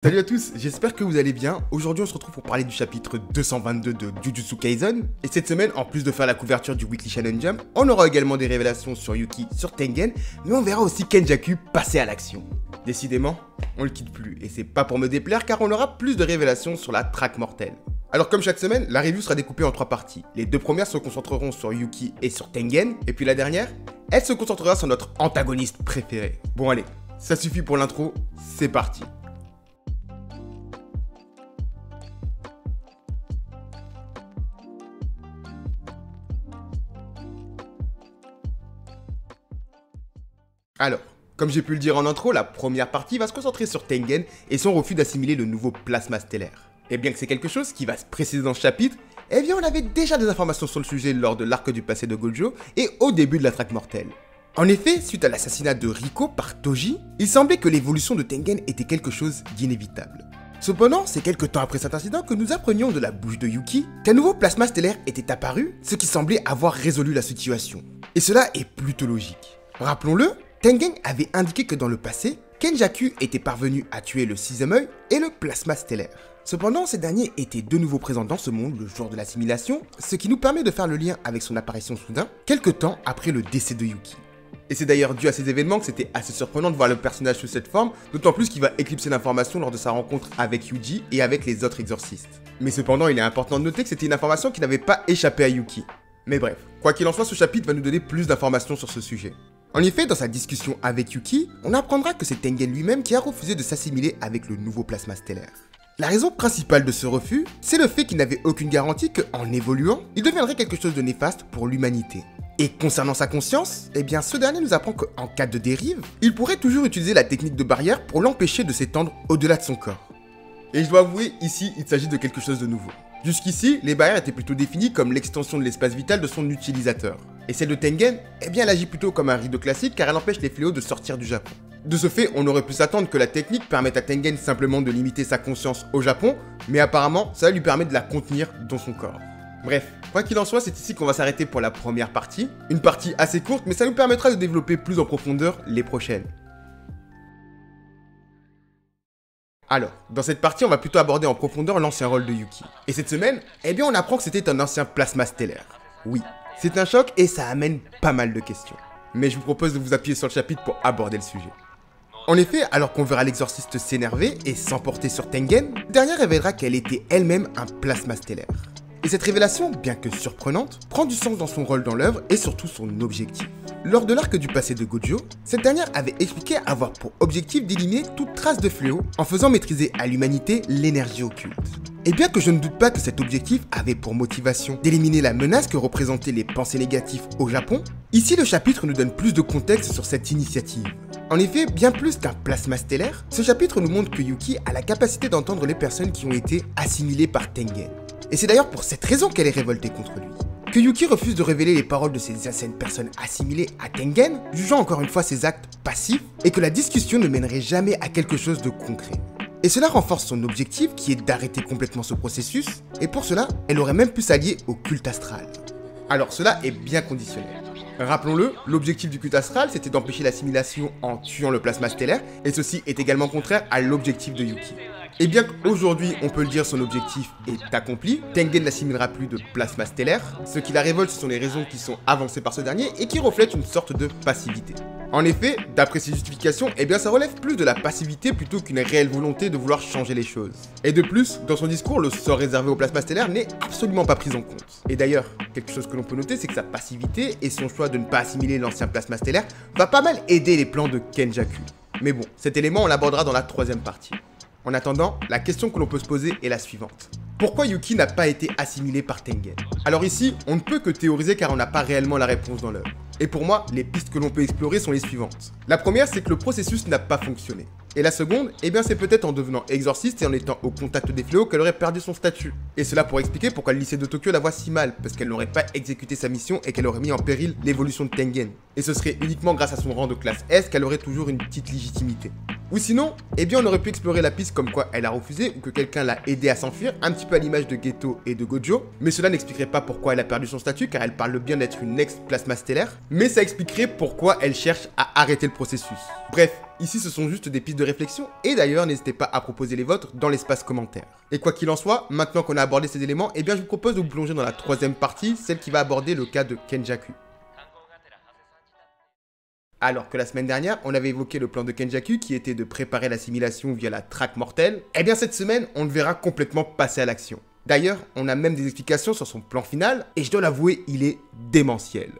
Salut à tous, j'espère que vous allez bien. Aujourd'hui on se retrouve pour parler du chapitre 222 de Jujutsu Kaisen. Et cette semaine, en plus de faire la couverture du Weekly Shonen Jump, on aura également des révélations sur Yuki, sur Tengen, mais on verra aussi Kenjaku passer à l'action. Décidément, on le quitte plus, et c'est pas pour me déplaire car on aura plus de révélations sur la traque mortelle. Alors comme chaque semaine, la review sera découpée en 3 parties. Les 2 premières se concentreront sur Yuki et sur Tengen, et puis la dernière, elle se concentrera sur notre antagoniste préféré. Bon allez, ça suffit pour l'intro, c'est parti. Alors, comme j'ai pu le dire en intro, la première partie va se concentrer sur Tengen et son refus d'assimiler le nouveau plasma stellaire. Et bien que c'est quelque chose qui va se préciser dans ce chapitre, eh bien on avait déjà des informations sur le sujet lors de l'arc du passé de Gojo et au début de la traque mortelle. En effet, suite à l'assassinat de Riko par Toji, il semblait que l'évolution de Tengen était quelque chose d'inévitable. Cependant, c'est quelques temps après cet incident que nous apprenions de la bouche de Yuki qu'un nouveau plasma stellaire était apparu, ce qui semblait avoir résolu la situation. Et cela est plutôt logique. Rappelons-le, Tengen avait indiqué que dans le passé, Kenjaku était parvenu à tuer le 6e œil et le plasma stellaire. Cependant, ces derniers étaient de nouveau présents dans ce monde le jour de l'assimilation, ce qui nous permet de faire le lien avec son apparition soudain, quelques temps après le décès de Yuki. Et c'est d'ailleurs dû à ces événements que c'était assez surprenant de voir le personnage sous cette forme, d'autant plus qu'il va éclipser l'information lors de sa rencontre avec Yuji et avec les autres exorcistes. Mais cependant, il est important de noter que c'était une information qui n'avait pas échappé à Yuki. Mais bref, quoi qu'il en soit, ce chapitre va nous donner plus d'informations sur ce sujet. En effet, dans sa discussion avec Yuki, on apprendra que c'est Tengen lui-même qui a refusé de s'assimiler avec le nouveau plasma stellaire. La raison principale de ce refus, c'est le fait qu'il n'avait aucune garantie qu'en évoluant, il deviendrait quelque chose de néfaste pour l'humanité. Et concernant sa conscience, eh bien ce dernier nous apprend qu'en cas de dérive, il pourrait toujours utiliser la technique de barrière pour l'empêcher de s'étendre au-delà de son corps. Et je dois avouer, ici, il s'agit de quelque chose de nouveau. Jusqu'ici, les barrières étaient plutôt définies comme l'extension de l'espace vital de son utilisateur. Et celle de Tengen, eh bien elle agit plutôt comme un rideau classique car elle empêche les fléaux de sortir du Japon. De ce fait, on aurait pu s'attendre que la technique permette à Tengen simplement de limiter sa conscience au Japon, mais apparemment, ça lui permet de la contenir dans son corps. Bref, quoi qu'il en soit, c'est ici qu'on va s'arrêter pour la première partie. Une partie assez courte, mais ça nous permettra de développer plus en profondeur les prochaines. Alors, dans cette partie, on va plutôt aborder en profondeur l'ancien rôle de Yuki. Et cette semaine, eh bien on apprend que c'était un ancien plasma stellaire. Oui, c'est un choc et ça amène pas mal de questions. Mais je vous propose de vous appuyer sur le chapitre pour aborder le sujet. En effet, alors qu'on verra l'exorciste s'énerver et s'emporter sur Tengen, dernière révélera qu'elle était elle-même un plasma stellaire. Et cette révélation, bien que surprenante, prend du sens dans son rôle dans l'œuvre et surtout son objectif. Lors de l'arc du passé de Gojo, cette dernière avait expliqué avoir pour objectif d'éliminer toute trace de fléau en faisant maîtriser à l'humanité l'énergie occulte. Et bien que je ne doute pas que cet objectif avait pour motivation d'éliminer la menace que représentaient les pensées négatives au Japon, ici le chapitre nous donne plus de contexte sur cette initiative. En effet, bien plus qu'un plasma stellaire, ce chapitre nous montre que Yuki a la capacité d'entendre les personnes qui ont été assimilées par Tengen. Et c'est d'ailleurs pour cette raison qu'elle est révoltée contre lui. Que Yuki refuse de révéler les paroles de ces anciennes personnes assimilées à Tengen, jugeant encore une fois ses actes passifs, et que la discussion ne mènerait jamais à quelque chose de concret. Et cela renforce son objectif qui est d'arrêter complètement ce processus, et pour cela, elle aurait même pu s'allier au culte astral. Alors cela est bien conditionnel. Rappelons-le, l'objectif du culte astral c'était d'empêcher l'assimilation en tuant le plasma stellaire, et ceci est également contraire à l'objectif de Yuki. Et bien qu'aujourd'hui on peut le dire son objectif est accompli, Tengen n'assimilera plus de plasma stellaire, ce qui la révolte ce sont les raisons qui sont avancées par ce dernier et qui reflètent une sorte de passivité. En effet, d'après ses justifications, eh bien ça relève plus de la passivité plutôt qu'une réelle volonté de vouloir changer les choses. Et de plus, dans son discours, le sort réservé au plasma stellaire n'est absolument pas pris en compte. Et d'ailleurs, quelque chose que l'on peut noter, c'est que sa passivité et son choix de ne pas assimiler l'ancien plasma stellaire va pas mal aider les plans de Kenjaku. Mais bon, cet élément on l'abordera dans la 3e partie. En attendant, la question que l'on peut se poser est la suivante. Pourquoi Yuki n'a pas été assimilé par Tengen? Alors ici, on ne peut que théoriser car on n'a pas réellement la réponse dans l'œuvre. Et pour moi, les pistes que l'on peut explorer sont les suivantes. La première, c'est que le processus n'a pas fonctionné. Et la seconde, eh bien c'est peut-être en devenant exorciste et en étant au contact des fléaux qu'elle aurait perdu son statut. Et cela pour expliquer pourquoi le lycée de Tokyo la voit si mal, parce qu'elle n'aurait pas exécuté sa mission et qu'elle aurait mis en péril l'évolution de Tengen. Et ce serait uniquement grâce à son rang de classe S qu'elle aurait toujours une petite légitimité. Ou sinon, eh bien on aurait pu explorer la piste comme quoi elle a refusé ou que quelqu'un l'a aidé à s'enfuir, un petit peu à l'image de Geto et de Gojo, mais cela n'expliquerait pas pourquoi elle a perdu son statut car elle parle bien d'être une ex-plasma stellaire, mais ça expliquerait pourquoi elle cherche à arrêter le processus. Bref, ici ce sont juste des pistes de réflexion, et d'ailleurs n'hésitez pas à proposer les vôtres dans l'espace commentaire. Et quoi qu'il en soit, maintenant qu'on a abordé ces éléments, eh bien je vous propose de vous plonger dans la troisième partie, celle qui va aborder le cas de Kenjaku. Alors que la semaine dernière, on avait évoqué le plan de Kenjaku qui était de préparer l'assimilation via la traque mortelle, eh bien cette semaine, on le verra complètement passer à l'action. D'ailleurs, on a même des explications sur son plan final, et je dois l'avouer, il est démentiel.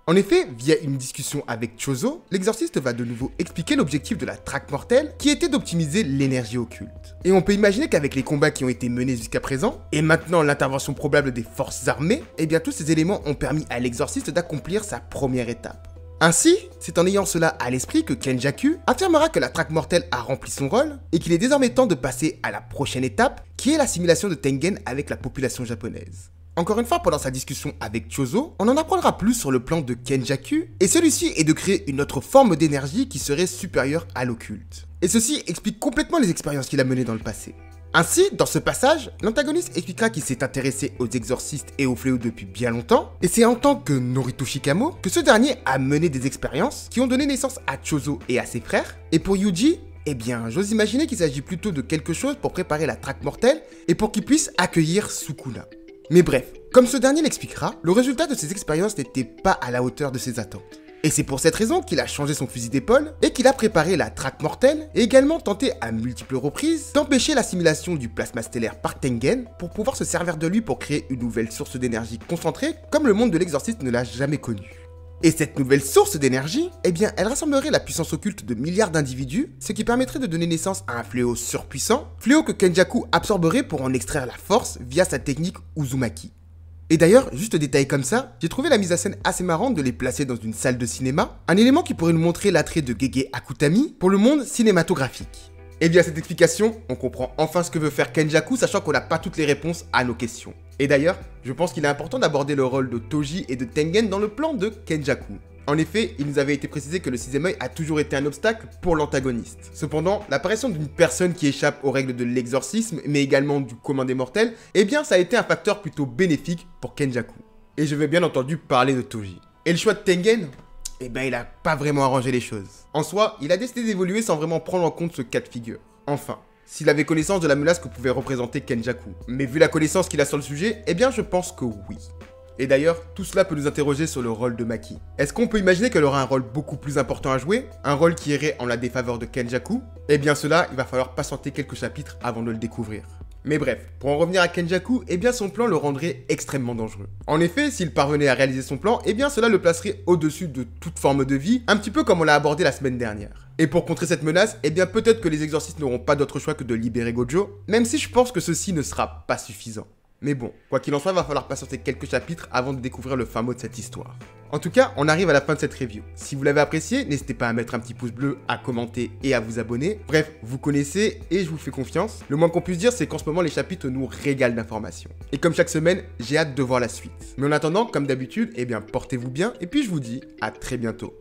En effet, via une discussion avec Chozo, l'exorciste va de nouveau expliquer l'objectif de la traque mortelle qui était d'optimiser l'énergie occulte. Et on peut imaginer qu'avec les combats qui ont été menés jusqu'à présent, et maintenant l'intervention probable des forces armées, eh bien tous ces éléments ont permis à l'exorciste d'accomplir sa première étape. Ainsi, c'est en ayant cela à l'esprit que Kenjaku affirmera que la traque mortelle a rempli son rôle et qu'il est désormais temps de passer à la prochaine étape qui est l'assimilation de Tengen avec la population japonaise. Encore une fois, pendant sa discussion avec Chozo, on en apprendra plus sur le plan de Kenjaku et celui-ci est de créer une autre forme d'énergie qui serait supérieure à l'occulte. Et ceci explique complètement les expériences qu'il a menées dans le passé. Ainsi, dans ce passage, l'antagoniste expliquera qu'il s'est intéressé aux exorcistes et aux fléaux depuis bien longtemps, et c'est en tant que Norito Shikamo que ce dernier a mené des expériences qui ont donné naissance à Chozo et à ses frères, et pour Yuji, eh bien, j'ose imaginer qu'il s'agit plutôt de quelque chose pour préparer la traque mortelle et pour qu'il puisse accueillir Sukuna. Mais bref, comme ce dernier l'expliquera, le résultat de ces expériences n'était pas à la hauteur de ses attentes. Et c'est pour cette raison qu'il a changé son fusil d'épaule et qu'il a préparé la traque mortelle et également tenté à multiples reprises d'empêcher l'assimilation du plasma stellaire par Tengen pour pouvoir se servir de lui pour créer une nouvelle source d'énergie concentrée comme le monde de l'exorciste ne l'a jamais connu. Et cette nouvelle source d'énergie, eh bien, elle rassemblerait la puissance occulte de milliards d'individus, ce qui permettrait de donner naissance à un fléau surpuissant, fléau que Kenjaku absorberait pour en extraire la force via sa technique Uzumaki. Et d'ailleurs, juste détail comme ça, j'ai trouvé la mise en scène assez marrante de les placer dans une salle de cinéma, un élément qui pourrait nous montrer l'attrait de Gege Akutami pour le monde cinématographique. Et bien cette explication, on comprend enfin ce que veut faire Kenjaku, sachant qu'on n'a pas toutes les réponses à nos questions. Et d'ailleurs, je pense qu'il est important d'aborder le rôle de Toji et de Tengen dans le plan de Kenjaku. En effet, il nous avait été précisé que le sixième œil a toujours été un obstacle pour l'antagoniste. Cependant, l'apparition d'une personne qui échappe aux règles de l'exorcisme, mais également du commun des mortels, eh bien ça a été un facteur plutôt bénéfique pour Kenjaku. Et je vais bien entendu parler de Toji. Et le choix de Tengen, eh ben il a pas vraiment arrangé les choses. En soi, il a décidé d'évoluer sans vraiment prendre en compte ce cas de figure. Enfin, s'il avait connaissance de la menace que pouvait représenter Kenjaku. Mais vu la connaissance qu'il a sur le sujet, eh bien je pense que oui. Et d'ailleurs, tout cela peut nous interroger sur le rôle de Maki. Est-ce qu'on peut imaginer qu'elle aura un rôle beaucoup plus important à jouer? Un rôle qui irait en la défaveur de Kenjaku? Eh bien cela, il va falloir patienter quelques chapitres avant de le découvrir. Mais bref, pour en revenir à Kenjaku, eh bien son plan le rendrait extrêmement dangereux. En effet, s'il parvenait à réaliser son plan, eh bien cela le placerait au-dessus de toute forme de vie, un petit peu comme on l'a abordé la semaine dernière. Et pour contrer cette menace, eh bien peut-être que les exorcistes n'auront pas d'autre choix que de libérer Gojo, même si je pense que ceci ne sera pas suffisant. Mais bon, quoi qu'il en soit, il va falloir patienter quelques chapitres avant de découvrir le fin mot de cette histoire. En tout cas, on arrive à la fin de cette review. Si vous l'avez apprécié, n'hésitez pas à mettre un petit pouce bleu, à commenter et à vous abonner. Bref, vous connaissez et je vous fais confiance. Le moins qu'on puisse dire, c'est qu'en ce moment, les chapitres nous régalent d'informations. Et comme chaque semaine, j'ai hâte de voir la suite. Mais en attendant, comme d'habitude, eh bien, portez-vous bien et puis je vous dis à très bientôt.